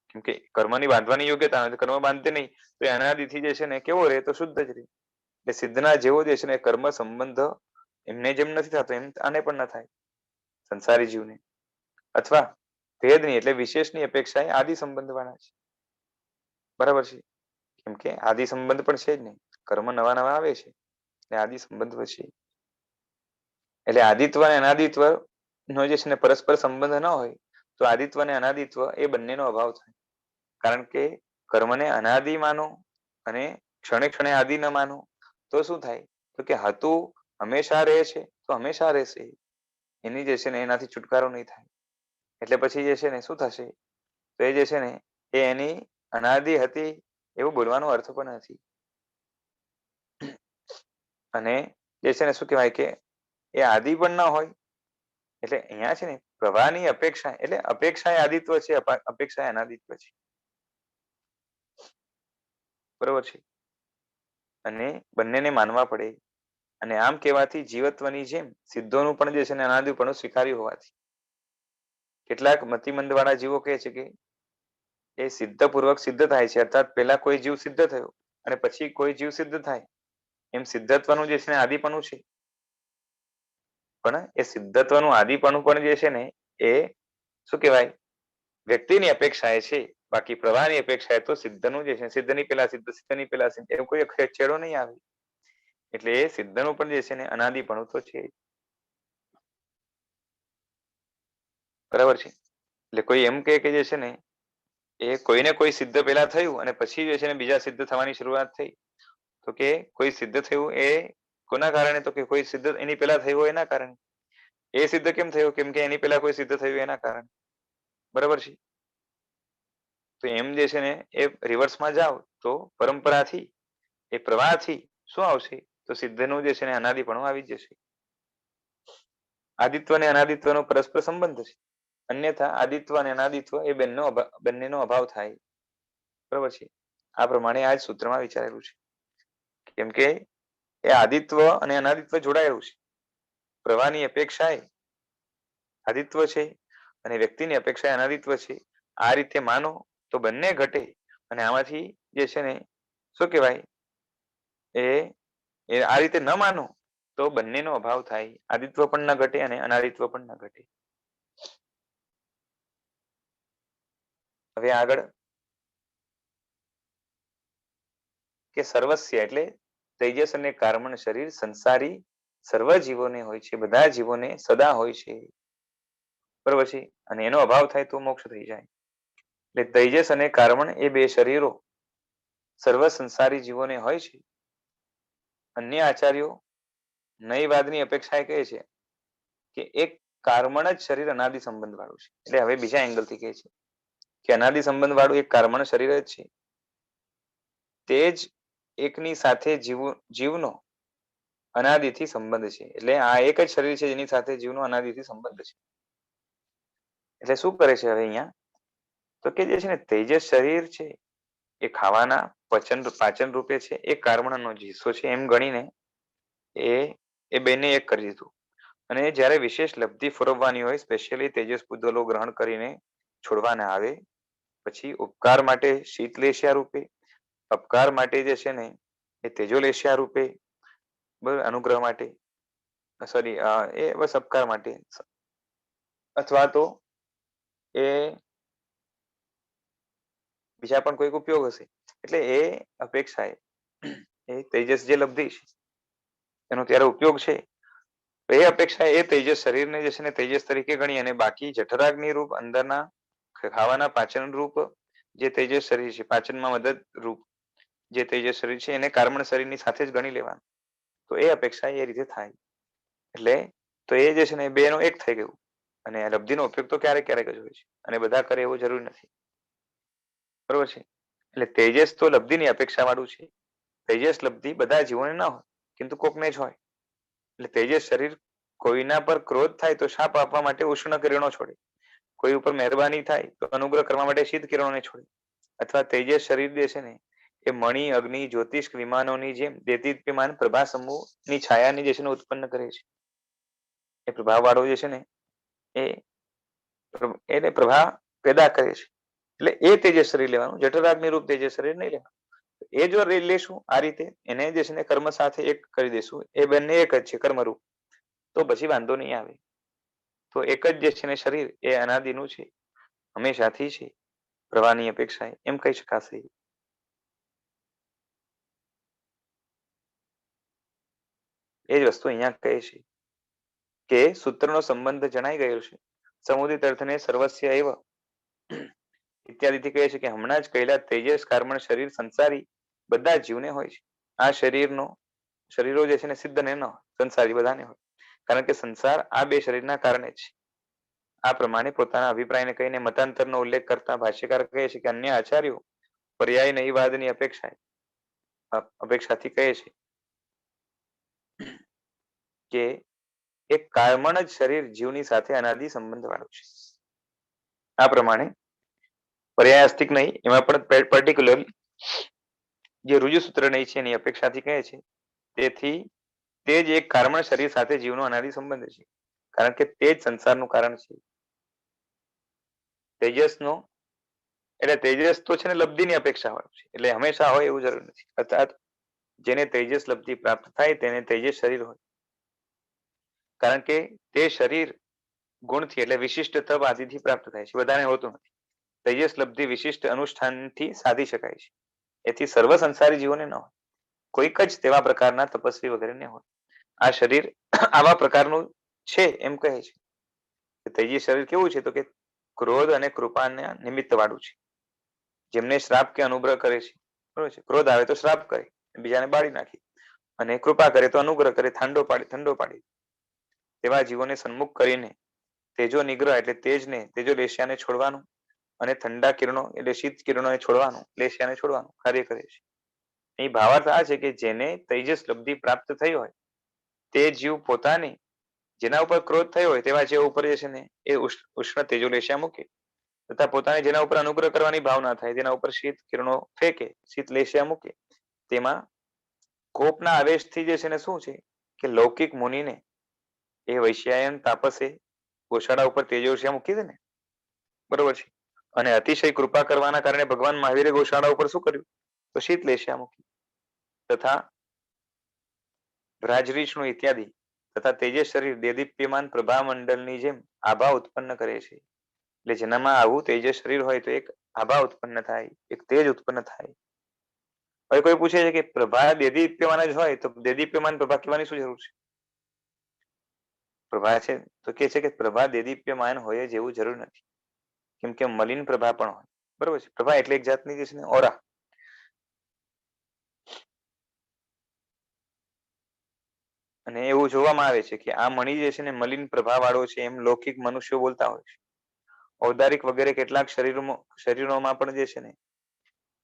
કેમ કે કર્મની બાંધવાની યોગ્યતા કર્મ બાંધતે નહીં, તો એ અનાદિથી જે છે ને કેવો રહે? તો શુદ્ધ જ રહે. એટલે સિદ્ધના જેવો જે છે ને કર્મ સંબંધ એમને જેમ નથી થતો, એમ આને પણ ન થાય સંસારી જીવને. અથવા ભેદની એટલે વિશેષની અપેક્ષાએ આદિ સંબંધ વાળા છે. બરાબર છે. કેમ કે આદિ સંબંધ પણ છે જ નહીં, કર્મ નવા નવા આવે છે એટલે આદિ સંબંધ છે. એટલે આદિત્વ અને અનાદિત્વ નો જે છે ને પરસ્પર સંબંધ ન હોય, તો આદિત્વ અને અનાદિત્વ એ બંનેનો અભાવ થાય. કારણ કે કર્મને અનાદિ માનો અને ક્ષણે ક્ષણે આદિ ન માનો તો શું થાય? તો કે હતું હંમેશા રહે છે તો હંમેશા રહેશે, એની જે છે ને એનાથી છુટકારો નહીં થાય. એટલે પછી જે છે ને શું થશે? તો એ જે છે ને એ એની અનાદિ હતી એવું બોલવાનો અર્થ પણ નથી. અને જે છે ને શું કહેવાય કે એ આદિ પણ ન હોય. એટલે અહીંયા છે ને પ્રવાહની અપેક્ષા, એટલે અપેક્ષા એ આદિત્વ છે, અપેક્ષા એ અનાદિત્વ છે. બરોબર છે. અને બંનેને માનવા પડે. અને આમ કહેવાથી જીવત્વની જેમ સિદ્ધોનું પણ જે છે ને અનાદિપણું સ્વીકાર્યું હોવાથી કેટલાક મતિમંદ વાળા જીવો કહે છે કે એ સિદ્ધ પૂર્વક સિદ્ધ થાય છે, અર્થાત પેલા કોઈ જીવ સિદ્ધ થયો અને પછી કોઈ જીવ સિદ્ધ થાય, એમ સિદ્ધત્વનું જે છે ને આદિપણું છે. પણ એ સિદ્ધત્વનું આદિપણું પણ જે છે ને એ શું કહેવાય, વ્યક્તિની અપેક્ષાએ છે. બાકી પ્રવાહની અપેક્ષાએ તો સિદ્ધનું જે છે, સિદ્ધની પેલા સિદ્ધ, સિદ્ધની પેલા સિદ્ધ, એવું કોઈ છેડો નહીં આવે. એટલે એ સિદ્ધનું પણ જે છે ને અનાદિપણું તો છે. બરાબર છે. એટલે કોઈ એમ કે જે છે ને એ કોઈને કોઈ સિદ્ધ પેલા થયું અને પછી જે છે ને બીજા સિદ્ધ થવાની શરૂઆત થઈ. તો કે કોઈ સિદ્ધ થયું એ કોના કારણે? તો કે કોઈ સિદ્ધ એની પેલા થયું હોય એના કારણે. એ સિદ્ધ કેમ થયું? કેમ કે એની પેલા કોઈ સિદ્ધ થયું એના કારણે. બરાબર છે. તો એમ જે છે ને એ રિવર્સમાં જાવ તો પરંપરાથી, એ પ્રવાહથી શું આવશે? તો સિદ્ધનું જે છે ને અનાદિપણું આવી જશે. આદિત્વ અને અનાદિત્વનો પરસ્પર સંબંધ છે. અન્યથા આદિત્વ અને અનાદિત્વ એ બંનેનો અભાવ થાય. બરોબર છે. આ પ્રમાણે આ જ સૂત્રમાં વિચારેલું છે. કેમ કે એ આદિત્વ અને અનાદિત્વ જોડાયેલું છે. પ્રવાહની અપેક્ષાએ આદિત્વ છે અને વ્યક્તિની અપેક્ષાએ અનાદિત્વ છે. આ રીતે માનો તો બંને ઘટે. અને આમાંથી જે છે ને શું કહેવાય, એ આ રીતે ન માનો તો બંનેનો અભાવ થાય. આદિત્વ પણ ન ઘટે અને અનાદિત્વ પણ ન ઘટે. હવે આગળ કે સર્વસ્ય એટલે તેજસ અને કાર્બન શરીર સંસારી સર્વ જીવોને હોય છે, બધા જીવોને સદા હોય છે. બરોબર છે. અને એનો અભાવ થાય તો મોક્ષ થઈ જાય. એટલે તેજસ અને કાર્બન એ બે શરીરો સર્વ સંસારી જીવોને હોય છે. અન્ય આચાર્યો નયવાદની અપેક્ષાએ કહે છે કે એક કાર્બન જ શરીર અનાદિ સંબંધ વાળું છે. એટલે હવે બીજા એંગલથી કહે છે કે અનાદિ સંબંધ વાળું એક કર્મણ શરીર જ છે. તે જ એકની સાથે જીવનો અનાદિથી સંબંધ છે. એટલે આ એક જ શરીર છે જેની સાથે જીવનો અનાદિથી સંબંધ છે. એટલે શું કરે છે હવે અહીંયા? તો કે જે છે ને તેજસ શરીર છે એ ખાવાના પાચન રૂપે છે, એ કર્મણનો જ હિસ્સો છે એમ ગણીને એ બેને એક કરી દીધું. અને જ્યારે વિશેષ લબ્ધિ ફરવવાની હોય, સ્પેશિયલી તેજસ બુદ્ધલો ગ્રહણ કરીને છોડવાના આવે, પછી ઉપકાર માટે શીતલેશિયા રૂપે, અપકાર માટે જે છે ને એ તેજોલેશિયા રૂપે, બરાબર, અનુગ્રહ માટે, સોરી, એ બસ અપકાર માટે, અથવા તો એ બીજા પણ કોઈક ઉપયોગ હશે. એટલે એ અપેક્ષાએ એ તેજસ જે લબ્ધિ છે એનો ત્યારે ઉપયોગ છે, એ અપેક્ષા એ તેજસ શરીરને જે છે ને તેજસ તરીકે ગણી અને બાકી જઠરાગ્નિ રૂપ અંદરના ખાવાના પાચન રૂપ જે તેજસ શરીર છે, પાચનમાં મદદ રૂપ જે તેજસ શરીર છે એને કર્મણ શરીરની સાથે જ ગણી લેવાનું. તો એ અપેક્ષા એ રીતે થાય. એટલે તો એ જે છે ને બે નો એક થઈ ગયું. અને લબ્ધિનો ઉપયોગ તો ક્યારેક ક્યારેક જ હોય છે અને બધા કરે એવું જરૂરી નથી. બરોબર છે? એટલે તેજસ તો લબ્ધિની અપેક્ષા વાળું છે. તેજસ લબ્ધિ બધા જીવોને ના હોય, କିନ୍ତୁ કોકને જ હોય. એટલે તેજસ શરીર કોઈના પર ક્રોધ થાય તો શાપ આપવા માટે ઉષ્ણ કિરણો છોડે, કોઈ ઉપર મહેરબાની થાય તો અનુગ્રહ કરવા માટે શીત કિરણોને છોડે. અથવા તેજસ શરીર જે છે ને એ મણિ, અગ્નિ, જ્યોતિષ વિમાનોની જેમ દેદીપ્યમાન પ્રભા સમૂહની છાયાની જે છે ને ઉત્પન્ન કરે છે. એ પ્રભાવ વાળો જે છે ને એ એને પ્રભા પેદા કરે છે. એટલે એ તેજસ શરીર લેવાનું, જઠરાગ્નિ રૂપ તેજસ શરીર નહીં લેવાનું. એ જો લેશું આ રીતે, એને જે છે ને કર્મ સાથે એક કરી દેશું, એ બંને એક જ છે કર્મરૂપ, તો પછી વાંધો નહીં આવે. તો એક જ જે છે ને શરીર એ અનાદિનું છે, હંમેશાથી છે, પ્રવાહની અપેક્ષાએ એમ કહી શકાશે. એ જ વસ્તુ અહીંયા કહે છે કે સૂત્રનો સંબંધ જણાઈ ગયો છે. સમુદિત અર્થને સર્વસ્ય એવ ઇત્યાદિથી કહે છે કે હમણાં જ કહેલા તેજસ કર્મણ શરીર સંસારી બધા જીવને હોય છે. આ શરીરો જે છે ને સિદ્ધ ને ન હોય, સંસારી બધાને હોય. કારણ કે સંસાર આ બે શરીરના કારણે જ છે. આ પ્રમાણે પોતાના અભિપ્રાયને કહીને મતાંતરનો ઉલ્લેખ કરતા ભાષ્યકાર કહે છે કે અન્ય આચાર્યો પર્યાય નહીવાદની અપેક્ષાથી કહે છે કે એક કર્મણ જ શરીર જીવની સાથે અનાદિ સંબંધ વાળું છે. આ પ્રમાણે પર્યાયાસ્તિક નહીં, એમાં પણ પર્ટિક્યુલર જે રુજુસૂત્ર નહીં છે એની અપેક્ષાથી કહે છે. તેથી તે જ એક કર્મણ શરીર સાથે જીવનો અનાદિ સંબંધ છે. કારણ કે તે જ સંસારનું કારણ છે. તેજસનો એટલે તેજસ તો છે ને લબ્ધિની અપેક્ષા વાળું છે. એટલે હંમેશા હોય એવું જરૂર નથી. અર્થાત જેને તેજસ લબ્ધિ પ્રાપ્ત થાય તેને તેજસ શરીર હોય. કારણ કે તે શરીર ગુણથી એટલે વિશિષ્ટ તપ આદિથી પ્રાપ્ત થાય છે, બધાને હોતું નથી. તેજસ લબ્ધિ વિશિષ્ટ અનુષ્ઠાનથી સાધી શકાય છે. એથી સર્વ સંસારી જીવોને ન હોય, કોઈક જ તેવા પ્રકારના તપસ્વી વગેરેને હોય. આ શરીર આવા પ્રકારનું છે એમ કહે છે. તેજસ શરીર કેવું છે? તો કે ક્રોધ અને કૃપાના નિમિત્ત વાળું છે. જેમને શ્રાપ કે અનુગ્રહ કરે છે. બરોબર છે? ક્રોધ આવે તો શ્રાપ કરે, બીજાને બાળી નાખે, અને કૃપા કરે તો અનુગ્રહ કરે, ઠંડો પાડે. તેવા જીવોને સન્મુખ કરીને તેજો નિગ્રહ એટલે તેજને, તેજો લેશિયાને છોડવાનું, અને ઠંડા કિરણો એટલે શીત કિરણોને છોડવાનું, લેશિયાને છોડવાનું કાર્ય કરે છે. એ ભાવાર્થ આ છે કે જેને તેજસ લબ્ધિ પ્રાપ્ત થઈ હોય તે જીવ પોતાની જેના ઉપર ક્રોધ થયો હોય તેવા જીવ ઉપર જે છે ને એ ઉષ્ણ તેજો લેશિયા મૂકે, તથા પોતાને જેના ઉપર અનુગ્રહ કરવાની ભાવના થાય તેના ઉપર શીત કિરણો ફેંકે, શીત લેશિયા મૂકે. તેમાં કોપના આવેશથી જે છે ને શું છે કે લૌકિક મુનિને એ વૈશ્યાયન તાપસે ગોશાળા ઉપર તેજોશિયા મૂકી દે ને, બરોબર છે? અને અતિશય કૃપા કરવાના કારણે ભગવાન મહાવીરે ગોશાળા ઉપર શું કર્યું? તો શીત લેશિયા મૂકી. તથા રાજરીછનું ઇત્યાદિ તથા તેજસ શરીર દેદીપ્યમાન પ્રભામંડળની જેમ આભા ઉત્પન્ન કરે છે. એટલે જેનામાં આવું તેજસ શરીર હોય તો એક આભા ઉત્પન્ન થાય, એક તેજ ઉત્પન્ન થાય. હવે કોઈ પૂછે છે કે પ્રભા દેદીપ્યમાન જ હોય તો દેદીપ્યમાન પ્રભા કહેવાની શું જરૂર છે? પ્રભા છે તો કે છે કે પ્રભા દેદીપ્યમાન હોય જ એવું જરૂર નથી. કેમ કે મલિન પ્રભા પણ હોય. બરોબર છે? પ્રભા એટલે એક જાતની જે છે ને ઓરા. અને એવું જોવામાં આવે છે કે આ મણિ જે છે ને મલિન પ્રભા વાળો છે એમ લૌકિક મનુષ્યો બોલતા હોય છે. ઔદારિક વગેરે કેટલાક શરીરોમાં પણ જે છે ને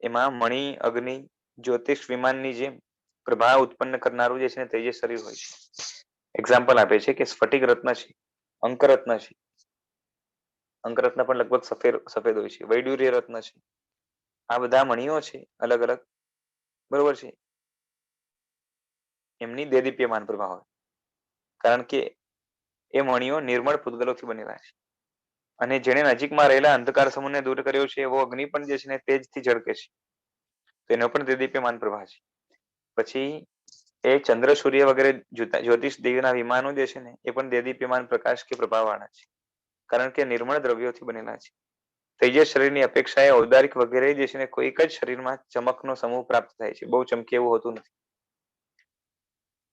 એમાં મણિ, અગ્નિ, જ્યોતિષ વિમાનની જેમ પ્રભા ઉત્પન્ન કરનારું જે છે ને તેજસ શરીર હોય છે. એક્ઝામ્પલ આપે છે કે સ્ફટિક રત્ન છે, અંકરત્ન છે. અંકરત્ન પણ લગભગ સફેદ હોય છે. વૈડૂર્ય રત્ન છે. આ બધા મણિઓ છે અલગ અલગ, બરોબર છે. એમની દેદીપ્યમાન પ્રભા હોય, કારણ કે એ મણિઓ નિર્મળ પૂતગલોથી બનેલા છે. અને જેણે નજીકમાં રહેલા અંધકાર સમૂહને દૂર કર્યો છે એવો અગ્નિ પણ જે છે ને તેજથી ઝળકે છે. તેનો પણ દેદીપ્યમાન પ્રભા છે. પછી એ ચંદ્ર, સૂર્ય વગેરે જ્યોતિષ દેવીના વિમાનો જે છે ને એ પણ દેદીપ્યમાન પ્રકાશ કે પ્રભાવવાળા છે, કારણ કે નિર્મળ દ્રવ્યોથી બનેલા છે. તેજસ શરીરની અપેક્ષાએ ઔદારિક વગેરે જે છે ને કોઈક જ શરીરમાં ચમકનો સમૂહ પ્રાપ્ત થાય છે. બહુ ચમકે એવું હોતું નથી,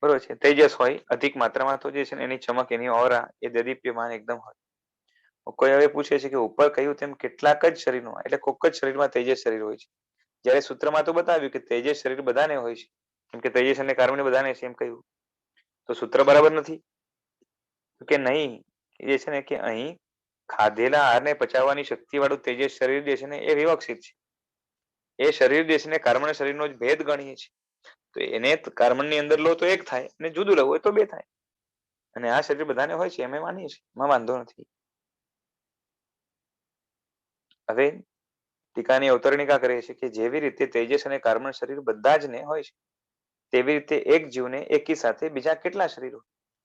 બરોબર છે. તેજસ હોય અધિક માત્રામાં તો જે છે ને એની ચમક, એની ઓરા એ દેદીપ્યમાન એકદમ હોય. કોઈ હવે પૂછે છે કે ઉપર કહ્યું તેમ કેટલાક જ શરીરમાં, એટલે કોક જ શરીરમાં તેજસ શરીર હોય છે. જ્યારે સૂત્રમાં તો બતાવ્યું કે તેજસ શરીર બધાને હોય છે, કેમ કે તેજસ અને કાર્બન બધાને છે એમ કહ્યું. તો સૂત્ર બરાબર નથી કે નહીં. એ છે ને કે અહીં ખાધેલા આહારને પચાવવાની શક્તિ વાળું તેજસ શરીર જે છે ને એ વિવક્ષિત છે. એ શરીર જે છે ને કાર્બન શરીરનો જ ભેદ ગણીએ છીએ. તો એને કાર્બનની અંદર લો તો એક થાય, અને જુદું લેવું હોય તો બે થાય. અને આ શરીર બધાને હોય છે અમે માનીએ છીએ, એમાં વાંધો નથી. હવે ટીકાની અવતરણિકા કરે છે કે જેવી રીતે તેજસ અને કાર્બન શરીર બધા જ ને હોય છે, તેવી રીતે એક જીવને એકી સાથે બીજા કેટલા શરીરો,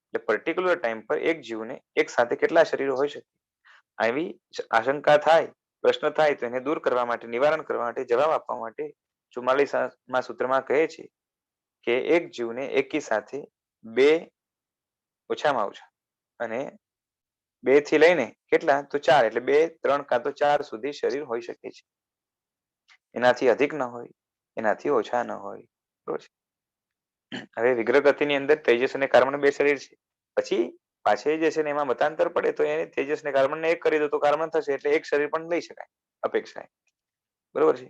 એટલે પર્ટિક્યુલર ટાઈમ પર એક જીવને એક સાથે કેટલા શરીરો હોઈ શકે, આવી આશંકા થાય, પ્રશ્ન થાય તો એને દૂર કરવા માટે, નિવારણ કરવા માટે, જવાબ આપવા માટે 44મા સૂત્રમાં કહે છે કે એક જીવને એકી સાથે બે, ઓછામાં ઓછા, અને 2 થી લઈને કેટલા તો 4, એટલે 2, 3 કાં તો 4 સુધી શરીર હોઈ શકે છે. એનાથી અધિક ન હોય, એનાથી ઓછા ન હોય, બરોબર છે. હવે વિગ્રહ ગતિની અંદર તેજસ અને કાર્બન 2 શરીર છે. પછી પાછળ જે છે ને એમાં મતાંતર પડે તો એને તેજસ ને કાર્બન ને એક કરી દો તો કાર્બન થશે, એટલે એક શરીર પણ લઈ શકાય અપેક્ષાએ, બરોબર છે.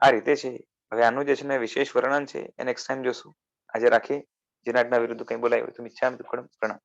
આ રીતે છે. હવે આનું જે છે ને વિશેષ વર્ણન છે એ નેક્સ્ટ ટાઈમ જોશું. આજે રાખીએ. જેનાટના વિરુદ્ધ કંઈ બોલાય હોય તો મિચ્છામિ દુક્કડમ પ્રણામ.